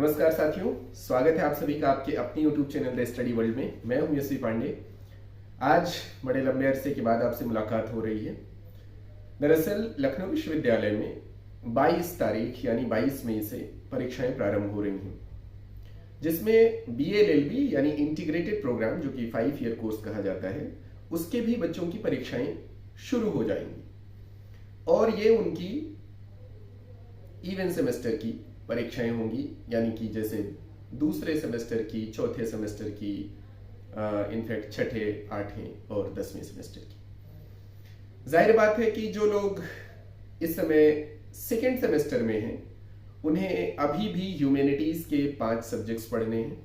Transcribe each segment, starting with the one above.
नमस्कार साथियों, स्वागत है आप सभी का आपके अपनी YouTube channel the study world में। मैं हूं यशवी पांडे। आज बड़े लंबे अरसे के बाद आपसे मुलाकात हो रही है। दरअसल लखनऊ विश्वविद्यालय में 22 तारीख यानी 22 मई से परीक्षाएं प्रारंभ हो रही हैं, जिसमें BA LLB यानी इंटीग्रेटेड प्रोग्राम जो कि 5 ईयर कोर्स कहा जाता है, उसके भी बच्चों की परीक्षाएं शुरू हो जाएंगी और ये उनकी इवन सेमेस्टर की परीक्षाएं होंगी, यानी कि जैसे दूसरे सेमेस्टर की, चौथे सेमेस्टर की, इनफैक्ट छठे, आठवें और 10वें सेमेस्टर की। जाहिर बात है कि जो लोग इस समय सेकेंड सेमेस्टर में हैं, उन्हें अभी भी ह्यूमैनिटीज के 5 सब्जेक्ट्स पढ़ने हैं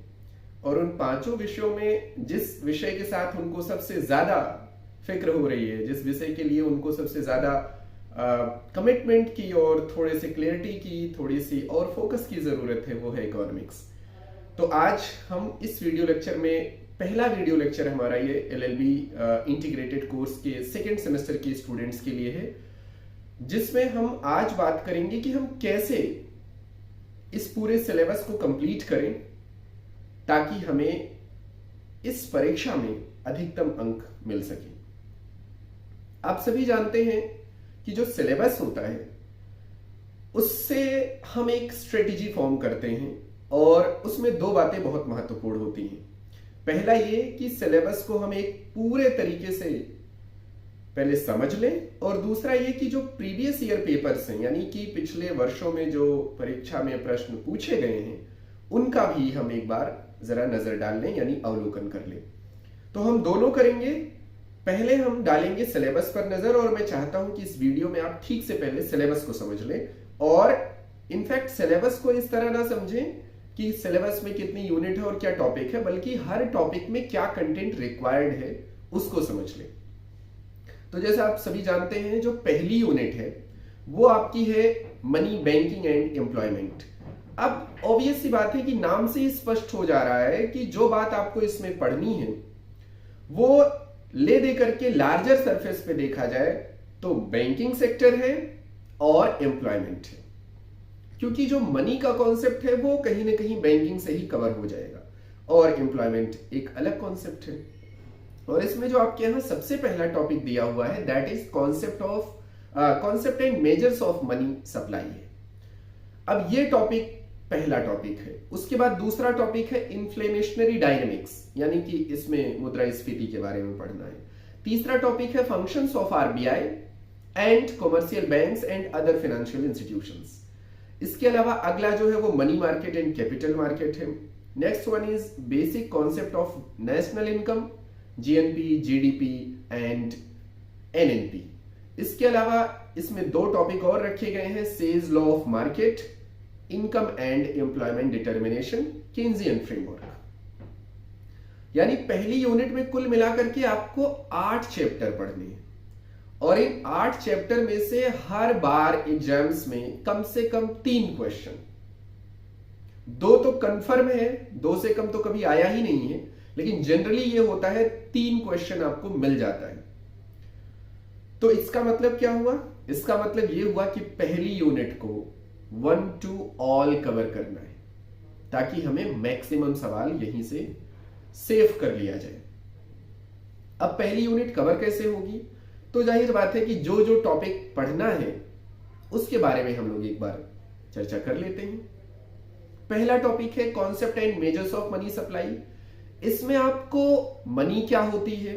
और उन 5 विषयों में जिस विषय के साथ उनको सबसे ज्यादा फिक्र हो रही है, जिस विषय के लिए उनको सबसे ज्यादा कमिटमेंट की और थोड़े से क्लैरिटी की, थोड़ी सी और फोकस की जरूरत है, वो है इकोनॉमिक्स। तो आज हम इस वीडियो लेक्चर में, पहला वीडियो लेक्चर हमारा ये LLB इंटीग्रेटेड कोर्स के सेकेंड सेमेस्टर के स्टूडेंट्स के लिए है, जिसमें हम आज बात करेंगे कि हम कैसे इस पूरे सिलेबस को कंप्लीट करें ताकि हमें इस परीक्षा में अधिकतम अंक मिल सके। आप सभी जानते हैं कि जो सिलेबस होता है उससे हम एक स्ट्रेटेजी फॉर्म करते हैं और उसमें 2 बातें बहुत महत्वपूर्ण होती हैं। पहला ये कि सिलेबस को हम एक पूरे तरीके से पहले समझ लें और दूसरा ये कि जो प्रीवियस ईयर पेपर्स हैं, यानी कि पिछले वर्षों में जो परीक्षा में प्रश्न पूछे गए हैं, उनका भी हम एक बार जरा नजर डाल लें, यानी अवलोकन कर लें। तो हम दोनों करेंगे। पहले हम डालेंगे सिलेबस पर नजर और मैं चाहता हूं कि इस वीडियो में आप ठीक से पहले सिलेबस को समझ लें और इनफैक्ट सिलेबस को इस तरह ना समझें कि सिलेबस में कितनी यूनिट है और क्या टॉपिक है, बल्कि हर टॉपिक में क्या कंटेंट रिक्वायर्ड है उसको समझ लें। तो जैसे आप सभी जानते हैं, जो पहली यूनिट है वो आपकी है मनी, बैंकिंग एंड एम्प्लॉयमेंट। अब ऑब्वियस सी बात है कि नाम से ही स्पष्ट हो जा रहा है कि जो बात आपको इसमें पढ़नी है वो ले दे करके लार्जर सरफेस पे देखा जाए तो बैंकिंग सेक्टर है और एम्प्लॉयमेंट है, क्योंकि जो मनी का कॉन्सेप्ट है वो कहीं ना कहीं बैंकिंग से ही कवर हो जाएगा और एम्प्लॉयमेंट एक अलग कॉन्सेप्ट है। और इसमें जो आपके यहां सबसे पहला टॉपिक दिया हुआ है that is concept and measures of money supply है। अब ये टॉपिक पहला टॉपिक है। उसके बाद दूसरा टॉपिक है इन्फ्लेमेशनरी डायनेमिक्स, यानी कि इसमें मुद्रास्फीति के बारे में पढ़ना है। तीसरा टॉपिक है functions of RBI and commercial banks and other financial institutions. इसके अलावा अगला जो है वो money market and capital market है। Next one is basic concept of national income, GNP, GDP and NNP। इसके अलावा इसमें 2 टॉपिक और रखे गए हैं, says law of market, income and employment determination, Keynesian framework. यानी पहली यूनिट में कुल मिलाकर के आपको 8 चैप्टर पढ़ने हैं और इन 8 चैप्टर में से हर बार एग्जाम्स में कम से कम 3 क्वेश्चन, 2 तो कंफर्म है, 2 से कम तो कभी आया ही नहीं है, लेकिन जनरली ये होता है 3 क्वेश्चन आपको मिल जाता है। तो इसका मतलब क्या हुआ? इसका मतलब ये हुआ कि पहली यूनिट को 1 to all कवर करना है ताकि हमें मैक्सिमम सवाल यहीं से सेव कर लिया जाए। अब पहली यूनिट कवर कैसे होगी? तो जाहिर बात है कि जो जो टॉपिक पढ़ना है उसके बारे में हम लोग एक बार चर्चा कर लेते हैं। पहला टॉपिक है concept and measures of money supply. इसमें आपको मनी क्या होती है,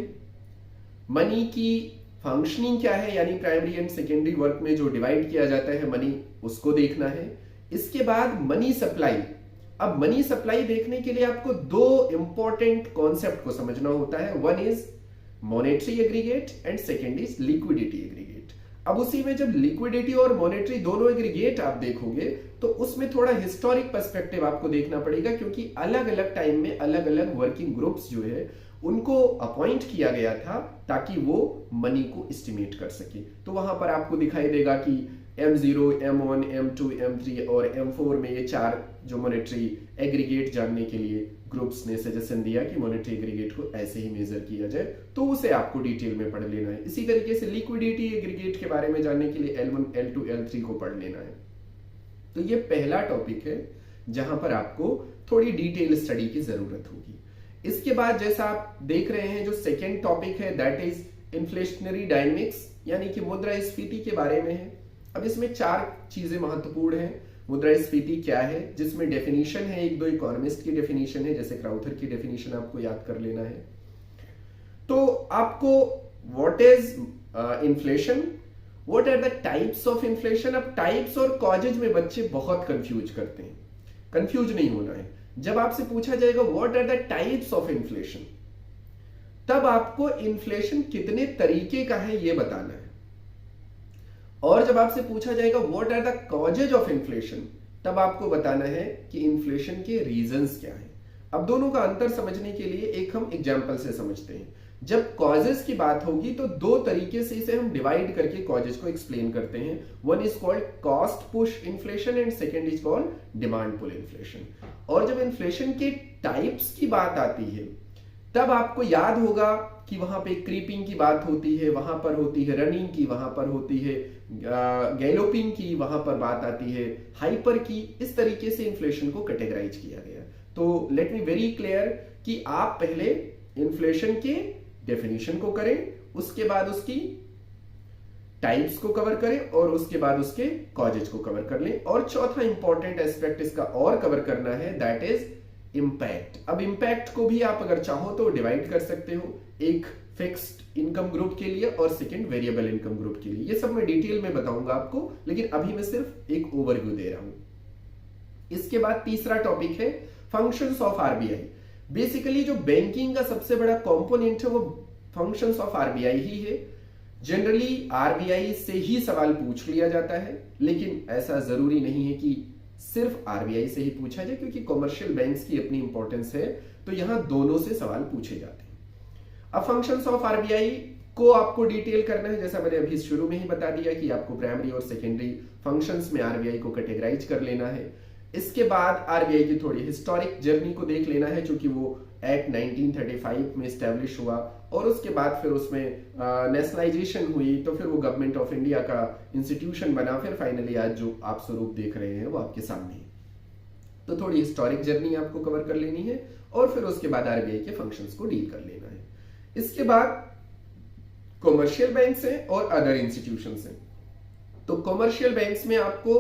मनी की फंक्शनिंग क्या है, यानी प्राइमरी एंड सेकेंडरी वर्क में जो डिवाइड किया जाता है मनी, उसको देखना है। इसके बाद मनी सप्लाई। अब मनी सप्लाई देखने के लिए आपको 2 इंपॉर्टेंट कॉन्सेप्ट को समझना होता है। One is monetary aggregate and second is liquidity aggregate. अब उसी में जब लिक्विडिटी और मॉनेटरी दोनों एग्रीगेट आप देखोगे तो उसमें थोड़ा हिस्टोरिक पर्सपेक्टिव आपको देखना पड़ेगा, क्योंकि अलग अलग टाइम में अलग अलग वर्किंग ग्रुप्स जो है उनको अपॉइंट किया गया था ताकि वो मनी को एस्टिमेट कर सके। तो वहां पर आपको दिखाई देगा कि M0, M1, M2, M3 और M4 में ये 4 जो मॉनेटरी एग्रीगेट जानने के लिए ग्रुप्स ने सजेशन दिया कि मॉनेटरी एग्रीगेट को ऐसे ही मेजर किया जाए, तो उसे आपको डिटेल में पढ़ लेना है। इसी तरीके से लिक्विडिटी एग्रीगेट के बारे में जानने के लिए L1, L2, L3 को पढ़ लेना है। तो ये पहला टॉपिक है जहां पर आपको थोड़ी डिटेल स्टडी की जरूरत होगी। इसके बाद जैसा आप देख रहे हैं, जो सेकेंड टॉपिक है दैट इज इन्फ्लेशनरी डायनेमिक्स, यानी कि मुद्रास्फीति के बारे में है। अब इसमें 4 चीजें महत्वपूर्ण हैं। मुद्रास्फीति क्या है, जिसमें डेफिनेशन है, 1-2 इकोनॉमिस्ट की डेफिनेशन है, जैसे क्राउथर की डेफिनेशन आपको याद कर लेना है। तो आपको what is inflation, what are the types of inflation. अब टाइप्स और कॉजेज में बच्चे बहुत कंफ्यूज करते हैं, कंफ्यूज नहीं होना है। जब आपसे पूछा जाएगा what are the types of inflation, तब आपको इन्फ्लेशन कितने तरीके का है ये बताना है। और जब आपसे पूछा जाएगा what are the causes of inflation, तब आपको बताना है कि इन्फ्लेशन के रीजंस क्या हैं। अब दोनों का अंतर समझने के लिए एक हम एग्जांपल से समझते हैं। जब कॉजेज की बात होगी तो 2 तरीके से इसे हम डिवाइड करके कॉजेज को एक्सप्लेन करते हैं। One is called cost push inflation and second is called demand pull inflation. और जब इन्फ्लेशन के टाइप्स की बात आती है, तब आपको याद होगा कि वहां पे क्रीपिंग की बात होती है, वहां पर होती है रनिंग की, वहां पर होती है गैलोपिंग की, वहां पर बात आती है हाइपर की। इस तरीके से इन्फ्लेशन को कैटेगराइज किया गया। तो लेट मी वेरी क्लियर कि आप पहले इन्फ्लेशन के डेफिनेशन को करें, उसके बाद उसकी टाइप्स को कवर करें और उसके बाद उसके कॉजेज को कवर कर लें। और चौथा इंपॉर्टेंट एस्पेक्ट इसका और कवर करना है, दैट इज इंपैक्ट। अब इंपैक्ट को भी आप अगर चाहो तो डिवाइड कर सकते हो, एक फिक्स्ड इनकम ग्रुप के लिए और सेकंड वेरिएबल इनकम ग्रुप के लिए। ये सब मैं डिटेल में बताऊंगा आपको, लेकिन अभी मैं सिर्फ एक ओवरव्यू दे रहा हूं। इसके बाद तीसरा टॉपिक है फंक्शंस ऑफ आरबीआई। बेसिकली जो बैंकिंग का सबसे बड़ा कंपोनेंट है वो फंक्शंस ऑफ आरबीआई ही है। जनरली आरबीआई से ही सवाल पूछ लिया जाता है, लेकिन ऐसा जरूरी नहीं है कि सिर्फ आरबीआई से ही पूछा जाए, क्योंकि कॉमर्शियल बैंक्स की अपनी इंपॉर्टेंस है, तो यहां दोनों से सवाल पूछे जाते हैं। अब फंक्शंस ऑफ आरबीआई को आपको डिटेल करना है, जैसा मैंने अभी शुरू में ही बता दिया कि आपको प्राइमरी और सेकेंडरी फंक्शंस में आरबीआई को कैटेगराइज कर लेना है। इसके बाद आरबीआई की थोड़ी हिस्टोरिक जर्नी को देख लेना है, क्योंकि वो एक्ट 1935 में स्टैब्लिश हुआ और उसके बाद फिर उसमें नेशनलाइजेशन हुई, तो फिर वो गवर्नमेंट ऑफ इंडिया का इंस्टीट्यूशन बना, फिर फाइनली आज जो आप स्वरूप देख रहे हैं वो आपके सामने है। तो थोड़ी हिस्टोरिक जर्नी आपको कवर कर लेनी है और फिर उसके बाद आरबीआई के फंक्शंस को डील कर लेना है। इसके बाद कॉमर्शियल बैंक्स हैं और अदर इंस्टीट्यूशंस हैं। तो कॉमर्शियल बैंक्स में आपको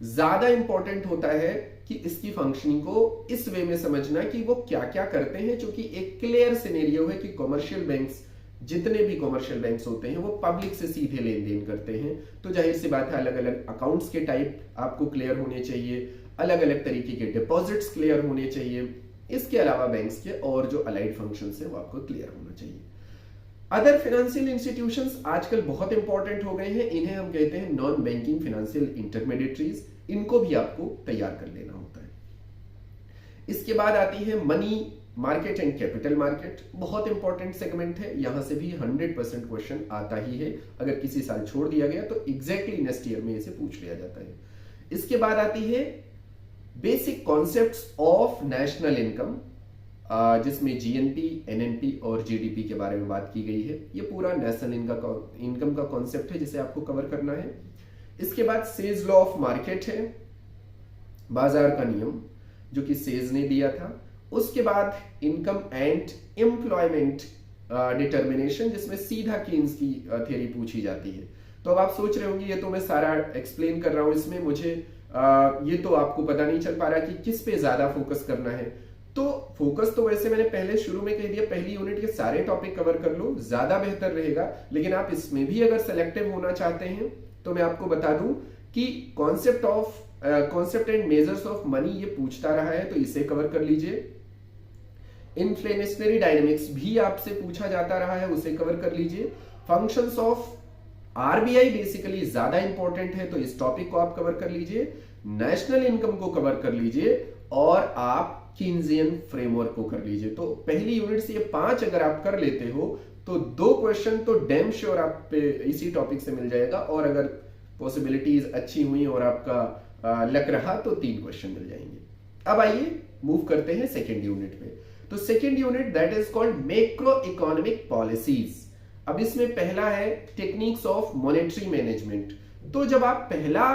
ज्यादा इंपॉर्टेंट होता है कि इसकी फंक्शनिंग को इस वे में समझना कि वो क्या क्या करते हैं, क्योंकि एक क्लियर सिनेरियो है कि कॉमर्शियल बैंक्स, जितने भी कॉमर्शियल बैंक्स होते हैं वो पब्लिक से सीधे लेन देन करते हैं। तो जाहिर सी बात है अलग अलग अकाउंट्स के टाइप आपको क्लियर होने चाहिए, अलग अलग तरीके के डिपॉजिट्स क्लियर होने चाहिए। इसके अलावा बैंक्स के और जो अलाइड फंक्शंस है वो आपको क्लियर होना चाहिए। अदर फाइनेंशियल इंस्टीट्यूशंस आजकल बहुत इंपॉर्टेंट हो गए हैं, इन्हें हम कहते हैं नॉन बैंकिंग फाइनेंशियल इंटरमीडिएटरीज। इनको भी आपको तैयार कर लेना होता है। इसके बाद आती है money market and capital market. बहुत इंपॉर्टेंट सेगमेंट है, यहां से भी 100% क्वेश्चन आता ही है। अगर किसी साल छोड़ दिया गया तो एग्जैक्टली नेक्स्ट ईयर में इसे पूछ लिया जाता है। इसके बाद आती है basic concepts of national income, जिसमें जीएनपी, एनएनपी और जीडीपी के बारे में बात की गई है। ये पूरा नेशनल इनकम का कॉन्सेप्ट है जिसे आपको कवर करना है। इसके बाद सेज लॉ ऑफ मार्केट है, बाजार का नियम जो कि सेज ने दिया था। उसके बाद इनकम एंड एम्प्लॉयमेंट डिटर्मिनेशन, जिसमें सीधा कीन्स की थ्योरी पूछी जाती है। तो अब आप सोच रहे होंगे ये तो मैं सारा एक्सप्लेन कर रहा हूं, इसमें मुझे ये तो आपको पता नहीं चल पा रहा कि किस पे ज्यादा फोकस करना है। तो फोकस तो वैसे मैंने पहले शुरू में कह दिया, पहली यूनिट के सारे टॉपिक कवर कर लो, ज्यादा बेहतर रहेगा। लेकिन आप इसमें भी अगर सेलेक्टिव होना चाहते हैं तो मैं आपको बता दूं कि concept and measures of money ये पूछता रहा है, तो इसे कवर कर लीजिए। इन्फ्लेशनरी डायनेमिक्स भी आपसे पूछा जाता रहा है, उसे कवर कर लीजिए। फंक्शंस ऑफ आरबीआई बेसिकली ज्यादा इंपॉर्टेंट है, तो इस टॉपिक को आप कवर कर लीजिए। नेशनल इनकम को कवर कर लीजिए और आप कीन्सियन फ्रेमवर्क को कर लीजिए। तो पहली यूनिट से ये 5 अगर आप कर लेते हो तो 2 क्वेश्चन तो डैम श्योर आप पे इसी टॉपिक से मिल जाएगा, और अगर पॉसिबिलिटीज अच्छी हुई और आपका लक रहा तो 3 क्वेश्चन मिल जाएंगे। अब आइए मूव करते हैं सेकेंड यूनिट पे। तो second unit that is called macro economic policies. अब इसमें पहला है टेक्निक्स ऑफ मॉनेटरी मैनेजमेंट। तो जब आप पहला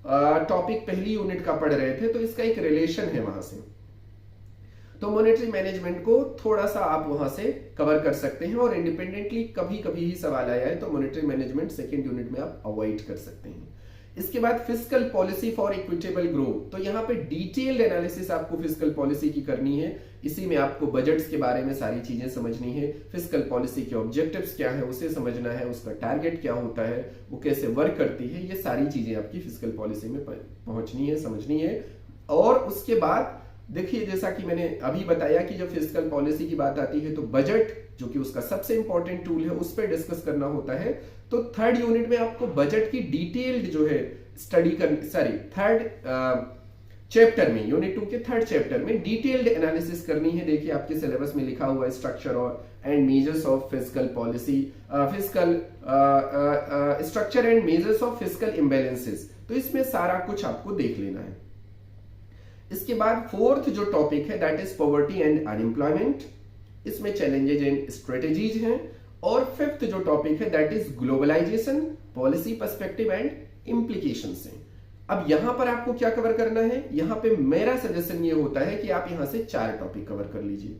टॉपिक पहली यूनिट का पढ़ रहे थे, तो इसका एक रिलेशन है वहां से। तो मॉनेटरी मैनेजमेंट को थोड़ा सा आप वहां से कवर कर सकते हैं, और इंडिपेंडेंटली कभी कभी ही सवाल आया है तो मॉनेटरी मैनेजमेंट सेकेंड यूनिट में आप अवॉइड कर सकते हैं। इसके बाद fiscal policy for equitable growth, तो यहाँ पे डिटेल्ड एनालिसिस आपको फिस्कल पॉलिसी की करनी है। इसी में आपको बजट्स के बारे में सारी चीजें समझनी है, फिस्कल पॉलिसी के ऑब्जेक्टिव्स क्या है उसे समझना है, उसका टारगेट क्या होता है, वो कैसे वर्क करती है, ये सारी चीजें आपकी फिस्कल पॉलिसी में पहुंचनी है, समझनी है। और उसके बाद देखिए, जैसा कि मैंने अभी बताया कि जब फिस्कल पॉलिसी की बात आती है तो बजट, जो कि उसका सबसे इंपॉर्टेंट टूल है, उस पर डिस्कस करना होता है। तो थर्ड यूनिट में आपको बजट की डिटेल्ड जो है स्टडी करनी, थर्ड चैप्टर में, यूनिट 2 के थर्ड चैप्टर में डिटेल्ड एनालिसिस करनी है। देखिए आपके सिलेबस में लिखा हुआ है स्ट्रक्चर और and measures of fiscal policy, fiscal structure and measures of fiscal imbalances, तो इसमें सारा कुछ आपको देख लेना है। इसके बाद फोर्थ जो टॉपिक है that is poverty and unemployment, इसमें चैलेंजेज एंड स्ट्रेटेजीज हैं। और फिफ्थ जो टॉपिक है that is globalisation, policy perspective and implications हैं। अब यहां पर आपको क्या कवर करना है, यहां पे मेरा सजेशन ये होता है कि आप यहां से 4 टॉपिक कवर कर लीजिए।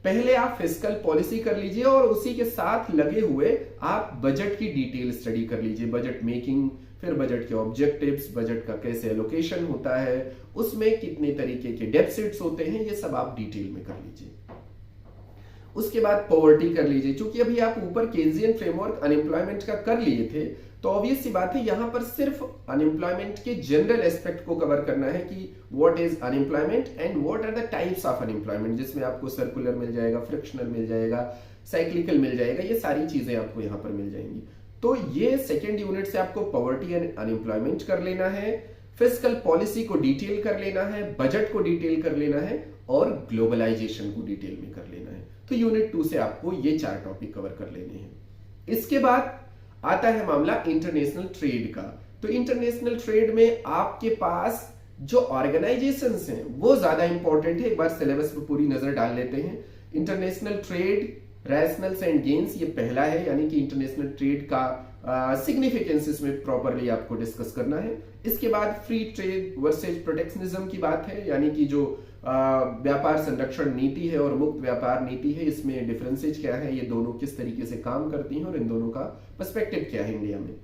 पहले आप फिस्कल पॉलिसी कर लीजिए और उसी के साथ लगे हुए आप बजट की डिटेल स्टडी कर लीजिए, बजट मेकिंग, फिर बजट के ऑब्जेक्टिव्स, बजट का कैसे एलोकेशन होता है, उसमें कितने तरीके के डेफिसिट्स होते हैं, ये सब आप डिटेल में कर लीजिए। उसके बाद पॉवर्टी कर लीजिए, क्योंकि अभी आप ऊपर केन्जियन फ्रेमवर्क अनएम्प्लॉयमेंट का कर लिए थे, तो ऑब्वियस सी बात है यहां पर सिर्फ अनएम्प्लॉयमेंट के जनरल एस्पेक्ट को कवर करना है कि what is unemployment and what are the types of unemployment, जिसमें आपको सर्कुलर मिल जाएगा, फ्रिक्शनल मिल जाएगा, साइक्लिकल मिल जाएगा, ये सारी चीजें आपको यहां पर मिल जाएंगी। तो ये सेकेंड यूनिट से आपको पॉवर्टी एंड अनएम्प्लॉयमेंट कर लेना है, फिस्कल पॉलिसी को डिटेल कर लेना है, बजट को डिटेल कर लेना है और ग्लोबलाइजेशन को डिटेल में कर लेना है। तो यूनिट 2 से आपको ये 4 टॉपिक कवर कर लेने हैं। इसके बाद आता है मामला इंटरनेशनल ट्रेड का। तो इंटरनेशनल ट्रेड में आपके पास जो ऑर्गेनाइजेशंस हैं वो ज्यादा इंपॉर्टेंट है। एक बार सिलेबस पर पूरी नजर डाल लेते हैं। International trade, rationals and gains, ये पहला है, यानी कि इंटरनेशनल ट्रेड का सिग्निफिकेंस इसमें प्रॉपरली आपको डिस्कस करना है। इसके बाद फ्री ट्रेड वर्सेज प्रोटेक्शनिज्म की बात है, यानी कि जो व्यापार संरक्षण नीति है और मुक्त व्यापार नीति है, इसमें डिफरेंसेज क्या है, ये दोनों किस तरीके से काम करती हैं और इन दोनों का पर्सपेक्टिव क्या है इंडिया में।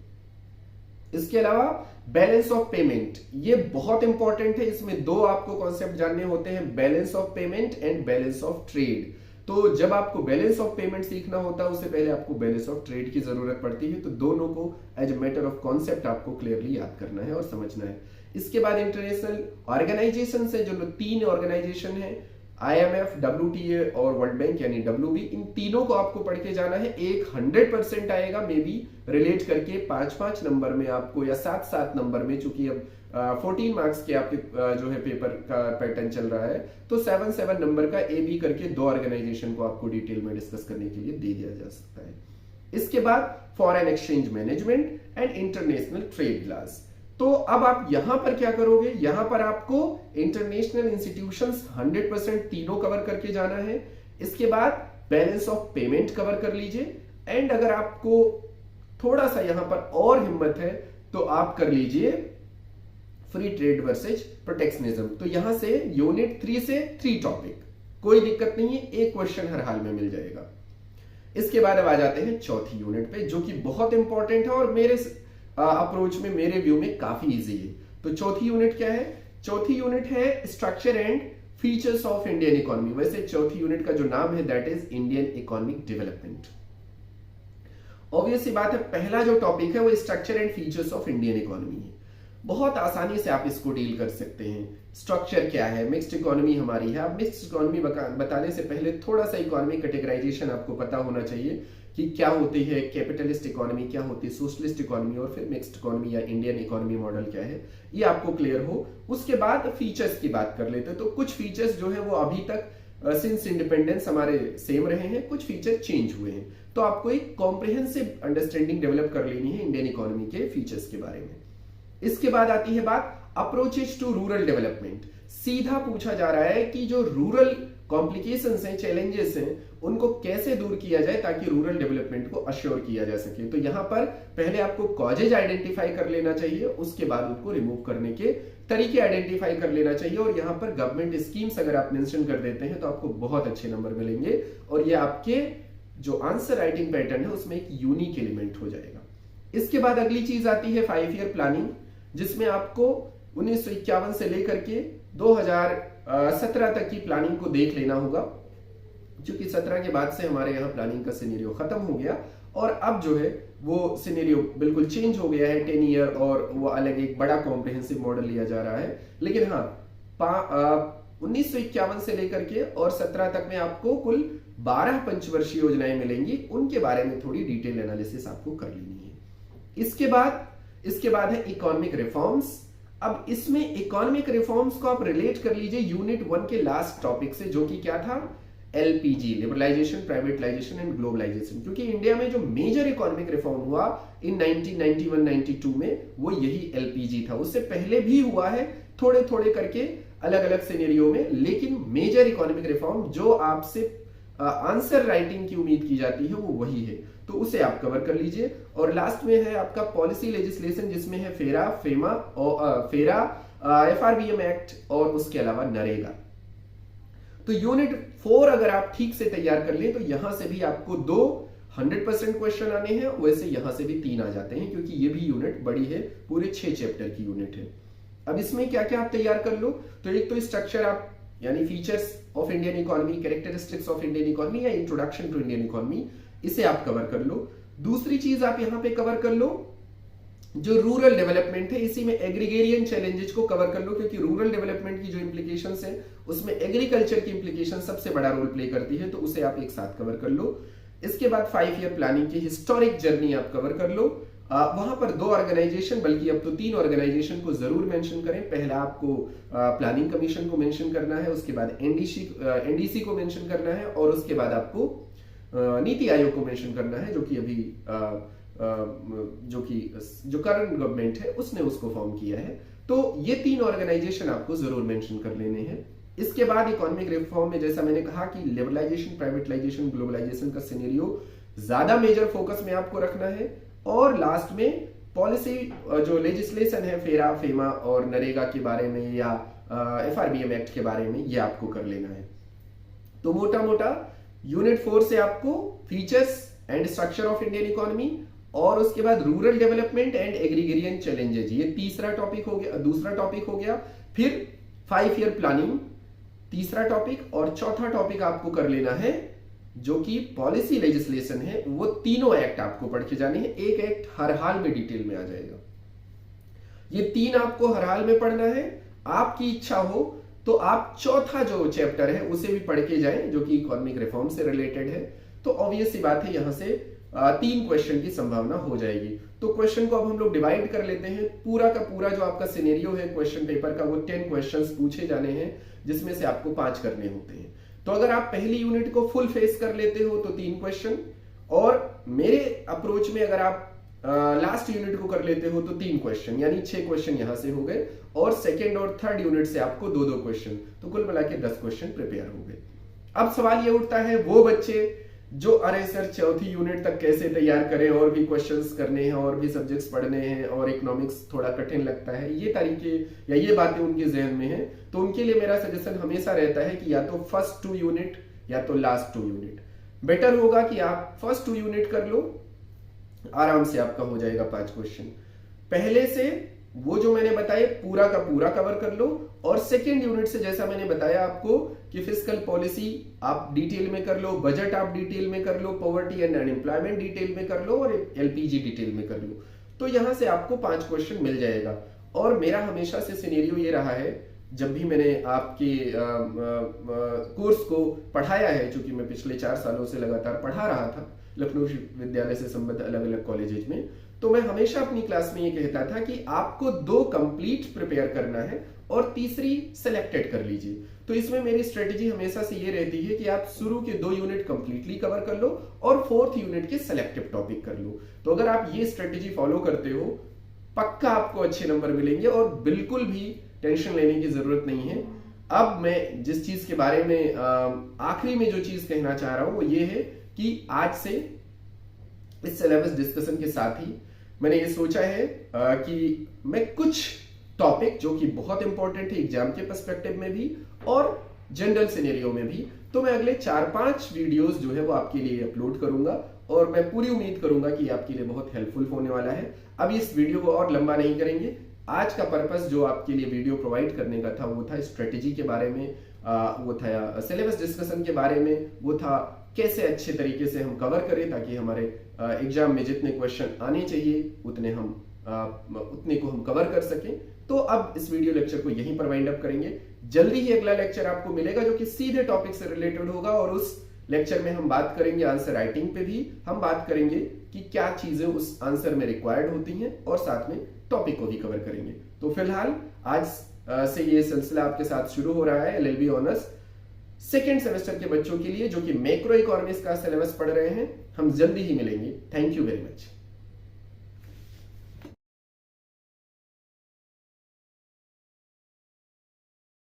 इसके अलावा बैलेंस ऑफ पेमेंट, ये बहुत इंपॉर्टेंट है। इसमें 2 आपको कॉन्सेप्ट जानने होते हैं, balance of payment and balance of trade. तो जब आपको बैलेंस ऑफ पेमेंट सीखना होता है उससे पहले आपको बैलेंस ऑफ ट्रेड की जरूरत पड़ती है। तो दोनों को as a matter of concept आपको क्लियरली याद करना है और समझना है। इसके बाद इंटरनेशनल ऑर्गेनाइजेशन से जो 3 ऑर्गेनाइजेशन है, IMF, WTA और वर्ल्ड बैंक यानी WB, इन तीनों को आपको पढ़ के जाना है। एक 100% आएगा, मे बी रिलेट करके 5-5 नंबर में आपको या 7-7 नंबर में, चूंकि अब 14 मार्क्स के आपके जो है पेपर का पैटर्न चल रहा है, तो 7-7 नंबर का AB करके 2 ऑर्गेनाइजेशन को आपको डिटेल में डिस्कस करने के लिए दे दिया जा सकता है। इसके बाद foreign exchange management and international trade laws. तो अब आप यहां पर क्या करोगे, यहां पर आपको इंटरनेशनल इंस्टीट्यूशंस 100% तीनों कवर करके जाना है। इसके बाद बैलेंस ऑफ पेमेंट कवर कर लीजिए, एंड अगर आपको थोड़ा सा यहां पर और हिम्मत है तो आप कर लीजिए फ्री ट्रेड वर्सेज प्रोटेक्शनिज्म। तो यहां से यूनिट 3 से 3 टॉपिक, कोई दिक्कत नहीं है, एक क्वेश्चन हर हाल में मिल जाएगा। इसके बाद अब आ जाते हैं चौथी यूनिट पे, जो कि बहुत इंपॉर्टेंट है और मेरे अप्रोच में, मेरे व्यू में काफी इजी है। तो चौथी यूनिट क्या है, चौथी यूनिट है structure and features of Indian economy. वैसे चौथी यूनिट का जो नाम है that is Indian economic development. Obvious सी बात है, पहला जो टॉपिक है वो structure and features of Indian economy है। बहुत आसानी से आप इसको डील कर सकते हैं। स्ट्रक्चर क्या है, मिक्स्ड इकोनॉमी हमारी है। आप मिक्स्ड इकोनॉमी बताने से पहले थोड़ा सा इकोनॉमी कैटेगराइजेशन आपको पता होना चाहिए कि क्या होती है कैपिटलिस्ट इकोनॉमी, क्या होती है सोशलिस्ट इकोनॉमी, और फिर मिक्स्ड इकोनॉमी या इंडियन इकोनॉमी मॉडल क्या है, ये आपको क्लियर हो। उसके बाद फीचर्स की बात कर लेते हैं। तो कुछ फीचर्स जो है वो अभी तक सिंस इंडिपेंडेंस हमारे सेम रहे हैं, कुछ फीचर चेंज हुए हैं। तो आपको एक कॉम्प्रिहेंसिव अंडरस्टैंडिंग डेवलप कर लेनी है इंडियन इकोनॉमी के फीचर्स के बारे में। इसके बाद आती है बात अप्रोचेज टू रूरल डेवलपमेंट। सीधा पूछा जा रहा है कि जो रूरल कॉम्प्लिकेशंस हैं, चैलेंजेस हैं, उनको कैसे दूर किया जाए ताकि रूरल डेवलपमेंट को अश्योर किया जा सके। तो यहां पर पहले आपको कॉजेज आइडेंटिफाई कर लेना चाहिए, उसके बाद उनको रिमूव करने के तरीके आइडेंटिफाई कर लेना चाहिए। और यहाँ पर गवर्नमेंट स्कीम्स अगर आप मेंशन कर देते हैं तो आपको बहुत अच्छे नंबर मिलेंगे और ये आपके जो आंसर राइटिंग पैटर्न है उसमें एक यूनिक एलिमेंट हो जाएगा। इसके बाद अगली चीज आती है 5 ईयर प्लानिंग, जिसमें आपको 1951 से लेकर के 2017 तक की प्लानिंग को देख लेना होगा, क्योंकि 17 के बाद से हमारे यहाँ प्लानिंग का सिनेरियो खत्म हो गया और अब जो है वो सिनेरियो बिल्कुल चेंज हो गया है। 10 ईयर और वो अलग एक बड़ा कॉम्प्रिहेंसिव मॉडल लिया जा रहा है। लेकिन हाँ, 1951 से लेकर के और 17 तक में आपको कुल 12 पंचवर्षीय योजनाएं मिलेंगी, उनके बारे में थोड़ी डिटेल एनालिसिस आपको कर लेनी है। इसके बाद है इकोनॉमिक रिफॉर्म्स। अब इसमें इकोनॉमिक रिफॉर्म्स को आप रिलेट कर लीजिए यूनिट 1 के लास्ट टॉपिक से, जो कि क्या था, LPG, liberalisation, privatisation and globalisation. क्योंकि इंडिया में जो मेजर इकोनॉमिक रिफॉर्म हुआ इन 1991-92 में वो यही एलपीजी था। उससे पहले भी हुआ है थोड़े थोड़े करके अलग अलग सिनेरियो में, लेकिन मेजर इकोनॉमिक रिफॉर्म जो आपसे आंसर राइटिंग की उम्मीद की जाती है वो वही है, तो उसे आप कवर कर लीजिए। और लास्ट में है आपका पॉलिसी लेजिस्लेशन, जिसमें है फेरा, फेमा और एफआरबीएम एक्ट और उसके अलावा नरेगा। तो यूनिट 4 अगर आप ठीक से तैयार कर लें तो यहां से भी आपको 2 100% क्वेश्चन आने हैं, वैसे यहां से भी 3 आ जाते हैं, क्योंकि ये भी यूनिट बड़ी है, पूरे 6 चैप्टर की यूनिट है। अब इसमें क्या क्या आप तैयार कर लो, तो एक तो स्ट्रक्चर आप यानी features of Indian economy, characteristics of Indian economy या इंट्रोडक्शन टू इंडियन इकोनॉमी, इसे आप कवर कर लो। दूसरी चीज आप यहां पे कवर कर लो जो रूरल डेवलपमेंट है, इसी में एग्रीगेरियन चैलेंजेस को कवर कर लो, क्योंकि रूरल डेवलपमेंट की जो इंप्लीकेशंस है उसमें एग्रीकल्चर की इंप्लीकेशन सबसे बड़ा रोल प्ले करती है, तो उसे आप एक साथ कवर कर लो। इसके बाद 5 ईयर प्लानिंग की हिस्टोरिक जर्नी आप कवर कर लो। वहां पर 2 ऑर्गेनाइजेशन, बल्कि अब तो 3 ऑर्गेनाइजेशन को जरूर मेंशन करें। पहला आपको प्लानिंग कमीशन को मेंशन करना है, उसके बाद एनडीसी को मेंशन करना है और उसके बाद आपको नीति आयोग को मेंशन करना है, जो कि अभी जो करंट गवर्नमेंट है उसने उसको फॉर्म किया है। तो ये 3 ऑर्गेनाइजेशन आपको जरूर मेंशन कर लेने हैं। इसके बाद इकोनॉमिक रिफॉर्म में जैसा मैंने कहा कि लिबरलाइजेशन, प्राइवेटाइजेशन, ग्लोबलाइजेशन का सिनेरियो ज्यादा मेजर फोकस में आपको रखना है। और लास्ट में पॉलिसी जो लेजिस्लेशन है फेरा, फेमा और नरेगा के बारे में या एफआरबीएम एक्ट के बारे में, ये आपको कर लेना है। तो मोटा मोटा यूनिट 4 से आपको features and structure of Indian economy और उसके बाद rural development and agrarian challenges, ये तीसरा टॉपिक हो गया, दूसरा टॉपिक हो गया। फिर 5 ईयर प्लानिंग तीसरा टॉपिक, और चौथा टॉपिक आपको कर लेना है जो कि पॉलिसी लेजिस्लेशन है। वो तीनों एक्ट आपको पढ़ के जाने हैं, एक एक्ट हर हाल में डिटेल में आ जाएगा। ये 3 आपको हर हाल में पढ़ना है। आपकी इच्छा हो तो आप चौथा जो चैप्टर है उसे भी पढ़ के जाएं, जो कि इकोनॉमिक रिफॉर्म से रिलेटेड है। तो ऑब्वियस सी बात है, यहां से 3 क्वेश्चन की संभावना हो जाएगी। तो क्वेश्चन को अब हम लोग डिवाइड कर लेते हैं। पूरा का पूरा जो आपका सिनेरियो है क्वेश्चन पेपर का, वो 10 क्वेश्चंस पूछे जाने हैं, जिसमें से आपको 5 करने होते हैं। तो अगर आप पहली यूनिट को फुल फेस कर लेते हो तो 3 क्वेश्चन, और मेरे अप्रोच में अगर आप लास्ट यूनिट को कर लेते हो तो 3 क्वेश्चन, यानी 6 क्वेश्चन यहां से हो गए, और सेकेंड और थर्ड यूनिट से आपको 2-2 क्वेश्चन, तो कुल मिला के 10 क्वेश्चन प्रिपेयर हो गए। अब सवाल ये उठता है, वो बच्चे जो अरे सर चौथी यूनिट तक कैसे तैयार करें, और भी क्वेश्चंस करने हैं और भी सब्जेक्ट्स पढ़ने हैं और इकोनॉमिक्स थोड़ा कठिन लगता है, ये तरीके या ये बातें उनके जहन में हैं, तो उनके लिए मेरा सजेशन हमेशा रहता है कि या तो फर्स्ट 2 यूनिट या तो लास्ट 2 यूनिट। बेटर होगा कि आप फर्स्ट 2 यूनिट कर लो, आराम से आपका हो जाएगा 5 क्वेश्चन। पहले से वो जो मैंने बताया पूरा का पूरा कवर कर लो, और सेकेंड यूनिट से जैसा मैंने बताया आपको कि फिस्कल पॉलिसी आप डिटेल में कर लो, बजट आप डिटेल में कर लो, पॉवर्टी एंड अनएम्प्लॉयमेंट डिटेल में कर लो, और एलपीजी डिटेल में कर लो, तो यहां से आपको 5 क्वेश्चन मिल जाएगा। और मेरा हमेशा से सिनेरियो ये रहा है, जब भी मैंने आपके कोर्स को पढ़ाया है, चूंकि मैं पिछले 4 सालों से लगातार पढ़ा रहा था लखनऊ विश्वविद्यालय से संबद्ध अलग अलग कॉलेजेस में, तो मैं हमेशा अपनी क्लास में ये कहता था कि आपको 2 कंप्लीट प्रिपेयर करना है और तीसरी सेलेक्टेड कर लीजिए। तो इसमें मेरी स्ट्रेटेजी हमेशा से ये रहती है कि आप शुरू के 2 यूनिट कंप्लीटली कवर कर लो और 4th यूनिट के सेलेक्टिव टॉपिक कर लो। तो अगर आप ये स्ट्रेटेजी फॉलो करते हो, पक्का आपको अच्छे नंबर मिलेंगे और बिल्कुल भी टेंशन लेने की जरूरत नहीं है। अब मैं जिस चीज के बारे में आखिरी में जो चीज कहना चाह रहा हूं वो ये है कि आज से इस सिलेबस डिस्कशन के साथ ही मैंने ये सोचा है कि मैं कुछ टॉपिक जो कि बहुत इंपॉर्टेंट है एग्जाम के पर्सपेक्टिव में भी और जनरल सिनेरियो में भी, तो मैं अगले 4-5 वीडियोस जो है वो आपके लिए अपलोड करूंगा और मैं पूरी उम्मीद करूंगा कि आपके लिए बहुत हेल्पफुल होने वाला है। अब इस वीडियो को और लंबा नहीं करेंगे। आज का पर्पस जो आपके लिए वीडियो प्रोवाइड करने का था वो था स्ट्रेटेजी के बारे में, वो था सिलेबस डिस्कशन के बारे में, वो था कैसे अच्छे तरीके से हम कवर करें ताकि हमारे एग्जाम में जितने क्वेश्चन आने चाहिए उतने को हम कवर कर सकें। तो अब इस वीडियो लेक्चर को यहीं पर वाइंड अप करेंगे। जल्दी ही अगला लेक्चर आपको मिलेगा जो कि सीधे टॉपिक से रिलेटेड होगा और उस लेक्चर में हम बात करेंगे आंसर राइटिंग पे भी, हम बात करेंगे कि क्या चीजें उस आंसर में रिक्वायर्ड होती हैं और साथ में टॉपिक को भी कवर करेंगे। तो फिलहाल आज से ये सिलसिला आपके साथ शुरू हो रहा है एलएलबी ऑनर्स सेकेंड सेमेस्टर के बच्चों के लिए जो कि मैक्रो इकोनॉमिक्स का सिलेबस पढ़ रहे हैं। हम जल्दी ही मिलेंगे। Thank you very much.